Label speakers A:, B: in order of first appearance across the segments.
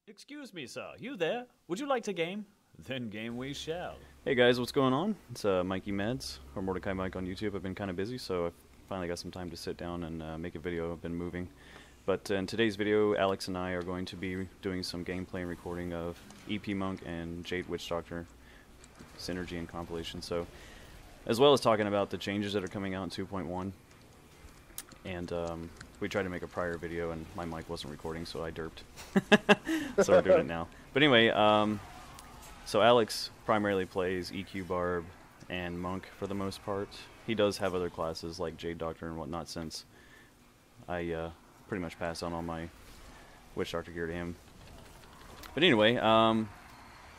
A: Excuse me, sir. You there? Would you like to game? Then game we shall.
B: Hey guys, what's going on? It's Mikey Meds, or Mordecai Mike on YouTube. I've been kind of busy, so I finally got some time to sit down and make a video. I've been moving. But in today's video, Alex and I are going to be doing some gameplay and recording of EP Monk and Jade Witch Doctor synergy and compilation. So, as well as talking about the changes that are coming out in 2.1. And we tried to make a prior video, and my mic wasn't recording, so I derped. So we're doing it now. But anyway, so Alex primarily plays EQ Barb and Monk for the most part. He does have other classes like Jade Doctor and whatnot, since I pretty much passed on all my Witch Doctor gear to him. But anyway,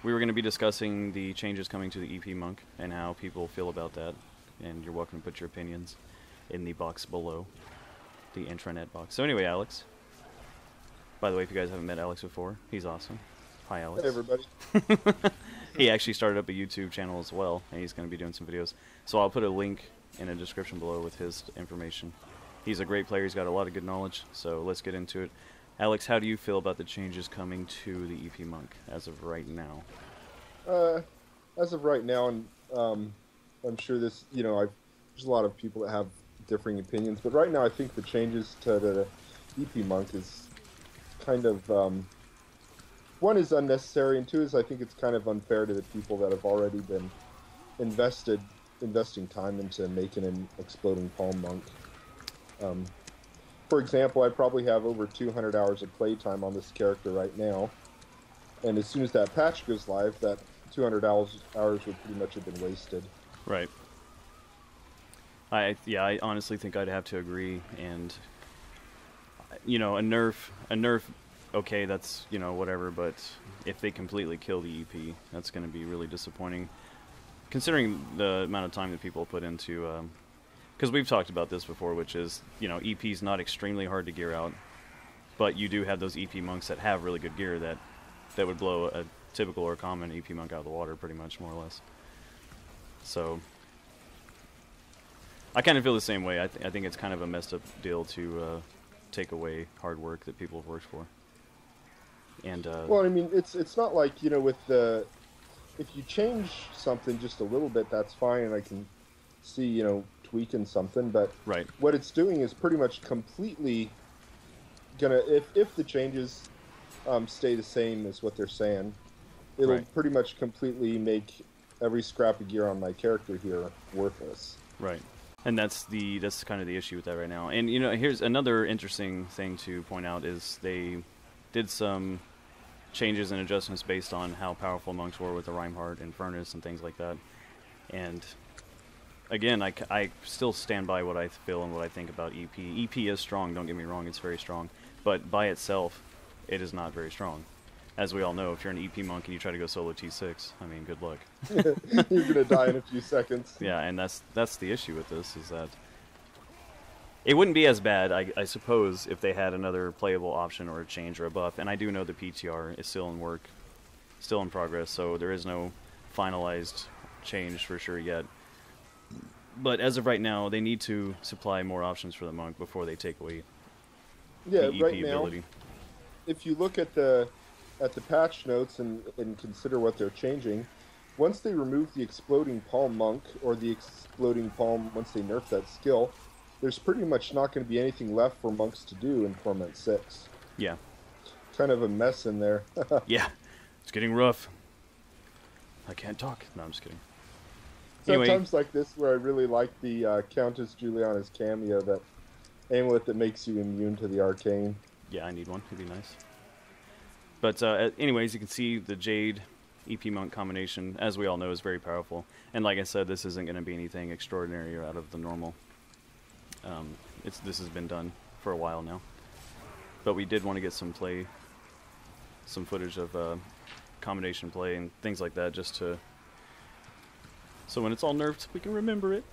B: we were going to be discussing the changes coming to the EP Monk and how people feel about that. And you're welcome to put your opinions in the box below, the intranet box. So anyway, Alex. By the way, if you guys haven't met Alex before, he's awesome. Hi, Alex.
C: Hey, everybody.
B: He actually started up a YouTube channel as well, and he's going to be doing some videos. So I'll put a link in the description below with his information. He's a great player. He's got a lot of good knowledge, so let's get into it. Alex, how do you feel about the changes coming to the EP Monk as of right now?
C: As of right now, and I'm sure this, there's a lot of people that have differing opinions, but right now I think the changes to the EP Monk is kind of, one is unnecessary, and two is I think it's kind of unfair to the people that have already been investing time into making an exploding palm monk. For example, I probably have over 200 hours of playtime on this character right now, and as soon as that patch goes live, that 200 hours would pretty much have been wasted.
B: Right. I honestly think I'd have to agree, and a nerf, okay, that's, whatever, but if they completely kill the EP, that's going to be really disappointing, considering the amount of time that people put into, because we've talked about this before, which is, EP's not extremely hard to gear out, but you do have those EP monks that have really good gear that would blow a typical or common EP monk out of the water, pretty much, more or less. So I kind of feel the same way. I think it's kind of a messed up deal to take away hard work that people have worked for. And
C: well, I mean, it's not like, with the, if you change something just a little bit, that's fine, and I can see, tweaking something, but
B: right.
C: What it's doing is pretty much completely gonna, if the changes stay the same as what they're saying, it'll
B: right.
C: pretty much completely make every scrap of gear on my character here worthless.
B: Right. And that's kind of the issue with that right now. And here's another interesting thing to point out is they did some changes and adjustments based on how powerful monks were with the Reinhardt and Furnace and things like that. And again, I still stand by what I feel and what I think about EP. EP is strong, don't get me wrong, it's very strong. But by itself, it is not very strong. As we all know, if you're an EP monk and you try to go solo T6, I mean, good luck.
C: You're going to die in a few seconds.
B: Yeah, and that's the issue with this, is that it wouldn't be as bad, I suppose, if they had another playable option or a change or a buff. And I do know the PTR is still in work, still in progress, so there is no finalized change for sure yet. But as of right now, they need to supply more options for the monk before they take away the EP
C: right
B: ability.
C: Now, if you look at the patch notes and consider what they're changing, once they remove the exploding palm monk, or the exploding palm, once they nerf that skill, there's pretty much not going to be anything left for monks to do in Torment 6.
B: Yeah.
C: Kind of a mess in there.
B: Yeah, it's getting rough. I can't talk. No, I'm just kidding.
C: Sometimes
B: Anyway,
C: like this, where I really like the Countess Juliana's cameo, that amulet that makes you immune to the arcane.
B: yeah, I need one. It'd be nice. But anyways, you can see the Jade EP Monk combination, as we all know, is very powerful. And like I said, this isn't going to be anything extraordinary or out of the normal. This has been done for a while now. But we did want to get some footage of combination play and things like that, just to, so when it's all nerfed, we can remember it.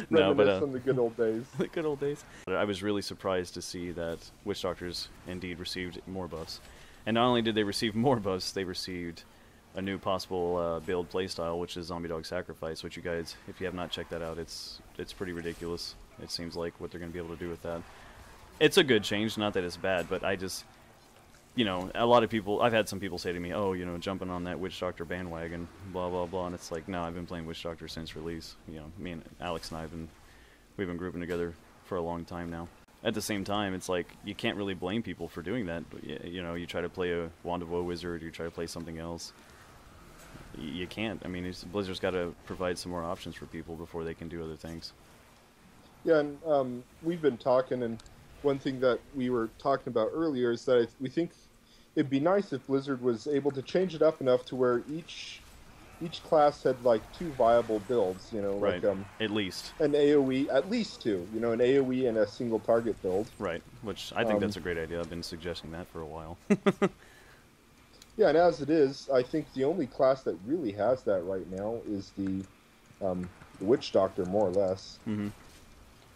B: No, but
C: from the good old days.
B: the good old days. I was really surprised to see that Witch Doctors indeed received more buffs. And not only did they receive more buffs, they received a new possible build playstyle, which is Zombie Dog Sacrifice, which you guys, if you have not checked that out, it's pretty ridiculous. It seems like what they're going to be able to do with that. It's a good change, not that it's bad, but you know, a lot of people, I've had some people say to me, oh, you know, jumping on that Witch Doctor bandwagon, blah, blah, blah, and it's like, no, I've been playing Witch Doctor since release. You know, me and Alex and we've been grouping together for a long time now. At the same time, it's like, you can't really blame people for doing that. You know, you try to play a Wand of Woe wizard, you try to play something else. You can't. I mean, Blizzard's got to provide some more options for people before they can do other things.
C: Yeah, and we've been talking, and one thing that we were talking about earlier is that we think it'd be nice if Blizzard was able to change it up enough to where each class had like 2 viable builds, you know,
B: right.
C: like
B: at least
C: an AoE, at least 2, you know, an AoE and a single target build.
B: Right, which I think that's a great idea. I've been suggesting that for a while.
C: Yeah, and as it is, I think the only class that really has that right now is the Witch Doctor, more or less.
B: Mm-hmm.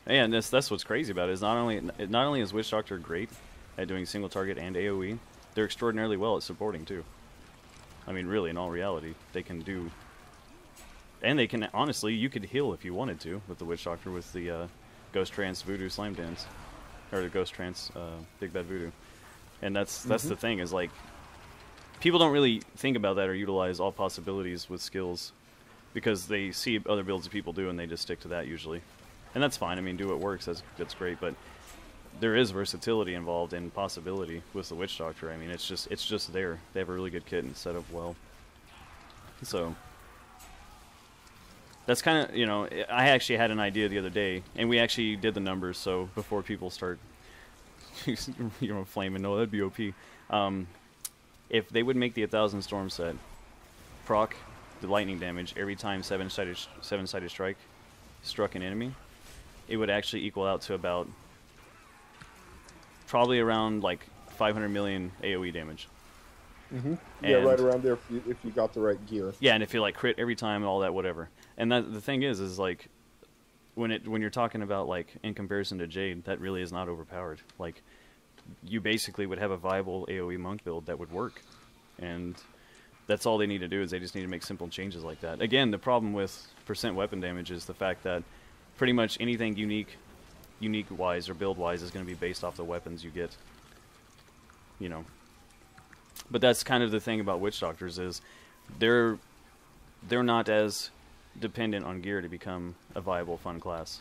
B: And that's what's crazy about it, is not only is Witch Doctor great at doing single target and AoE, they're extraordinarily well at supporting too. I mean, really, in all reality, they can do, and they can, honestly, you could heal if you wanted to with the Witch Doctor with the Ghost Trance Voodoo Slime Dance, or the Ghost Trance Big Bad Voodoo, and that's the thing, is like, people don't really think about that or utilize all possibilities with skills, because they see other builds that people do and they just stick to that usually. And that's fine. I mean, do what works. That's great. But there is versatility involved in possibility with the Witch Doctor. I mean, it's just there. They have a really good kit and set up well. So that's kind of, you know, I actually had an idea the other day, and we actually did the numbers. So before people start, you know, flaming, no, that'd be OP. If they would make the 1,000 Storm set, proc the lightning damage every time seven-sided strike struck an enemy, it would actually equal out to about probably around like 500 million AoE damage.
C: Mm-hmm. Yeah, right around there if you got the right gear.
B: Yeah, and if you like crit every time, all that, whatever. And that the thing is like when you're talking about like in comparison to Jade, that really is not overpowered. Like you basically would have a viable AoE monk build that would work, and that's all they need to do, is they just need to make simple changes like that. Again, the problem with percent weapon damage is the fact that pretty much anything unique-wise or build-wise is going to be based off the weapons you get. You know. But that's kind of the thing about Witch Doctors, is they're not as dependent on gear to become a viable, fun class.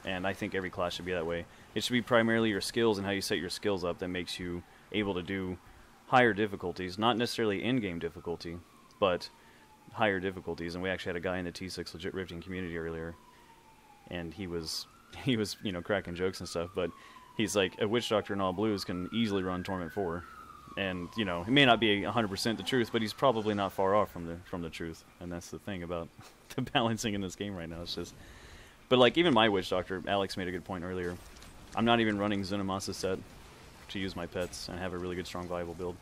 B: And I think every class should be that way. It should be primarily your skills and how you set your skills up that makes you able to do higher difficulties, not necessarily in-game difficulty, but higher difficulties. And we actually had a guy in the T6 Legit Rifting community earlier, and he was you know, cracking jokes and stuff, but he's like, a Witch Doctor in all blues can easily run Torment 4. And, you know, it may not be 100% the truth, but he's probably not far off from the truth. And that's the thing about the balancing in this game right now. It's just, but like even my Witch Doctor, Alex made a good point earlier. I'm not even running Zunamasa set to use my pets and have a really good, strong, viable build.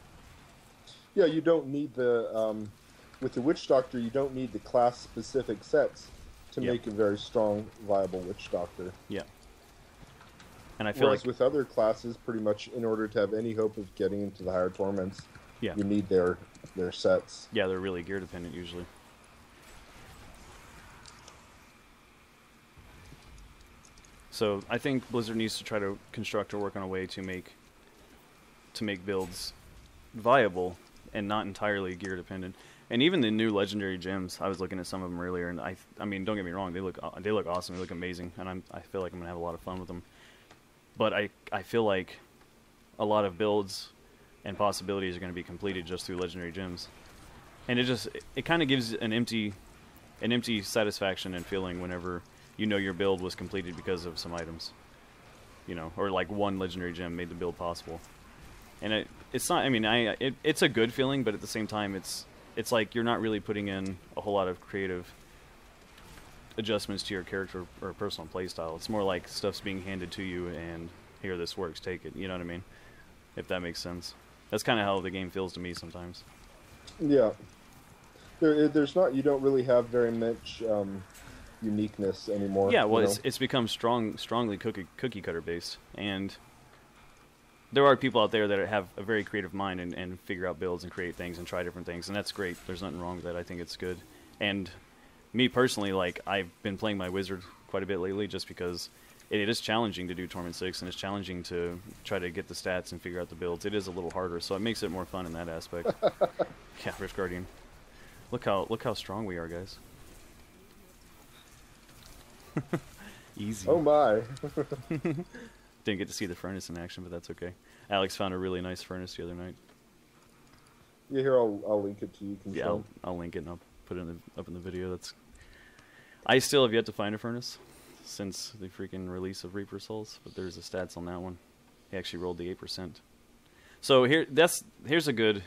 C: Yeah, you don't need the with the Witch Doctor, you don't need the class-specific sets to make a very strong, viable Witch Doctor.
B: Yeah. And I feel
C: Whereas
B: like
C: with other classes, pretty much in order to have any hope of getting into the higher torments, you need their sets.
B: Yeah, they're really gear dependent usually. So I think Blizzard needs to try to construct or work on a way to make builds viable and not entirely gear dependent. And even the new legendary gems, I was looking at some of them earlier, and I mean, don't get me wrong, they look awesome, they look amazing, and I feel like I'm gonna have a lot of fun with them. But I feel like a lot of builds and possibilities are going to be completed just through legendary gems, and it kind of gives an empty satisfaction and feeling whenever you know your build was completed because of some items, you know, or like one legendary gem made the build possible. And it's not. I mean, it's a good feeling, but at the same time, it's like you're not really putting in a whole lot of creative adjustments to your character or personal playstyle. It's more like stuff's being handed to you and here, this works, take it. You know what I mean? If that makes sense. That's kind of how the game feels to me sometimes. Yeah.
C: There's not, you don't really have very much uniqueness anymore.
B: Yeah, well, it's become strongly cookie cutter based, and there are people out there that have a very creative mind and figure out builds and create things and try different things, and that's great. There's nothing wrong with that. I think it's good. And me personally, like, I've been playing my wizard quite a bit lately just because it is challenging to do Torment 6, and it's challenging to try to get the stats and figure out the builds. It is a little harder, so it makes it more fun in that aspect. Yeah, Rift Guardian. Look how strong we are, guys. Easy.
C: Oh my.
B: Didn't get to see the furnace in action, but that's okay. Alex found a really nice furnace the other night.
C: Yeah, here I'll link it to you.
B: Yeah, I'll link it and I'll put it up in the video. I still have yet to find a furnace since the freaking release of Reaper Souls, but there's the stats on that one. He actually rolled the 8%. So here's a good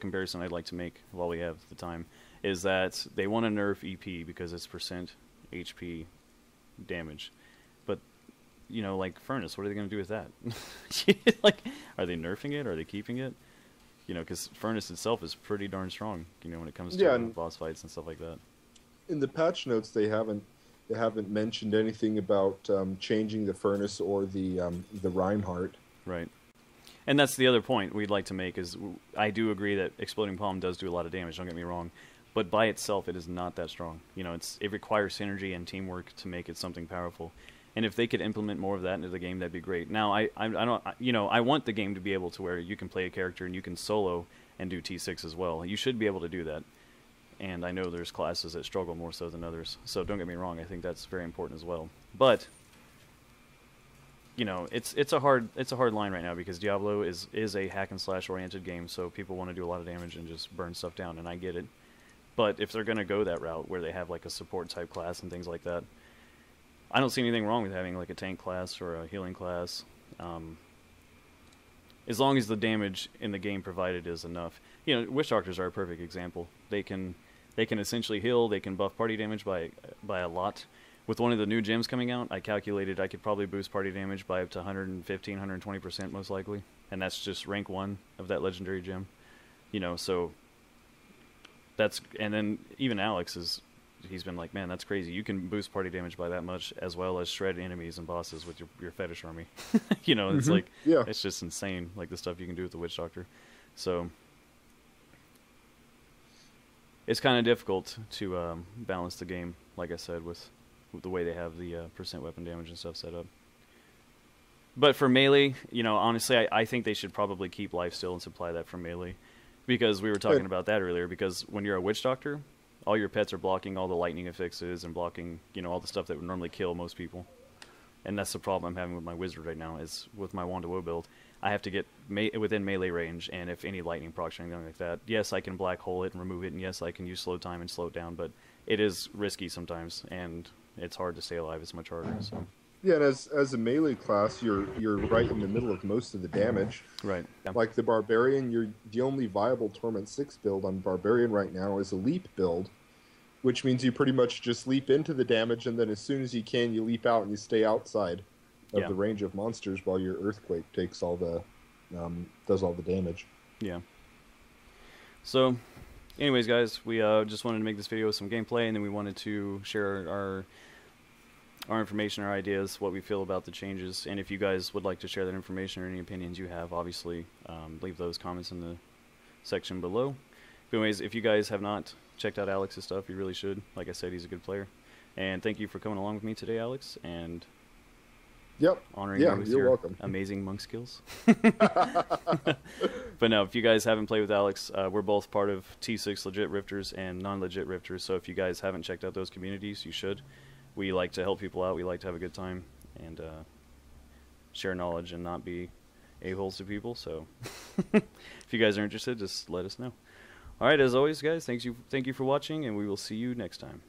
B: comparison I'd like to make while we have the time, is that they want to nerf EP because it's percent HP damage. But you know, like Furnace, what are they going to do with that? Like, are they nerfing it? Are they keeping it? You know, because Furnace itself is pretty darn strong, you know, when it comes to boss fights and stuff like that.
C: In the patch notes, they haven't mentioned anything about changing the Furnace or the Reinhardt.
B: Right. And that's the other point we'd like to make, is I do agree that Exploding Palm does do a lot of damage, don't get me wrong, but by itself it is not that strong. You know, it requires synergy and teamwork to make it something powerful. And if they could implement more of that into the game, that'd be great. Now, I don't, you know, I want the game to be able to where you can play a character and you can solo and do T6 as well. You should be able to do that. And I know there's classes that struggle more so than others. So don't get me wrong, I think that's very important as well. But you know, it's a hard line right now, because Diablo is a hack and slash oriented game, so people want to do a lot of damage and just burn stuff down, and I get it. But if they're going to go that route where they have like a support type class and things like that, I don't see anything wrong with having like a tank class or a healing class, as long as the damage in the game provided is enough. You know, Witch Doctors are a perfect example. They can essentially heal. They can buff party damage by a lot. With one of the new gems coming out, I calculated I could probably boost party damage by up to 115, 120% most likely, and that's just rank 1 of that legendary gem. You know, so that's, and then even Alex he's been like, man, that's crazy. You can boost party damage by that much, as well as shred enemies and bosses with your fetish army. You know, it's like,
C: yeah, it's
B: just insane, like the stuff you can do with the Witch Doctor. So it's kind of difficult to balance the game, like I said, with the way they have the percent weapon damage and stuff set up. But for melee, you know, honestly, I think they should probably keep lifesteal and supply that for melee, because we were talking about that earlier. Because when you're a Witch Doctor, all your pets are blocking all the lightning affixes and blocking, you know, all the stuff that would normally kill most people. And that's the problem I'm having with my wizard right now, is with my Wand of Woe build. I have to get within melee range, and if any lightning procs or anything like that, yes, I can black hole it and remove it, and yes, I can use slow time and slow it down, but it is risky sometimes, and it's hard to stay alive. It's much harder. So.
C: Yeah, and as a melee class, you're right in the middle of most of the damage.
B: Right. Yeah.
C: Like the Barbarian, the only viable Torment 6 build on Barbarian right now is a leap build, which means you pretty much just leap into the damage, and then as soon as you can, you leap out and you stay outside of the range of monsters while your Earthquake takes all the does all the damage.
B: Yeah. So, anyways, guys, we just wanted to make this video with some gameplay, and then we wanted to share our information, our ideas, what we feel about the changes. And if you guys would like to share that information or any opinions you have, obviously, leave those comments in the section below. But anyways, if you guys have not checked out Alex's stuff, you really should. Like I said, he's a good player. And thank you for coming along with me today, Alex, and honoring you with your
C: welcome.
B: Amazing monk skills. But no, if you guys haven't played with Alex, we're both part of T6 legit rifters and non-legit rifters, so if you guys haven't checked out those communities, you should. We like to help people out, we like to have a good time, and share knowledge and not be a-holes to people, so if you guys are interested, just let us know. Alright, as always, guys, thank you for watching, and we will see you next time.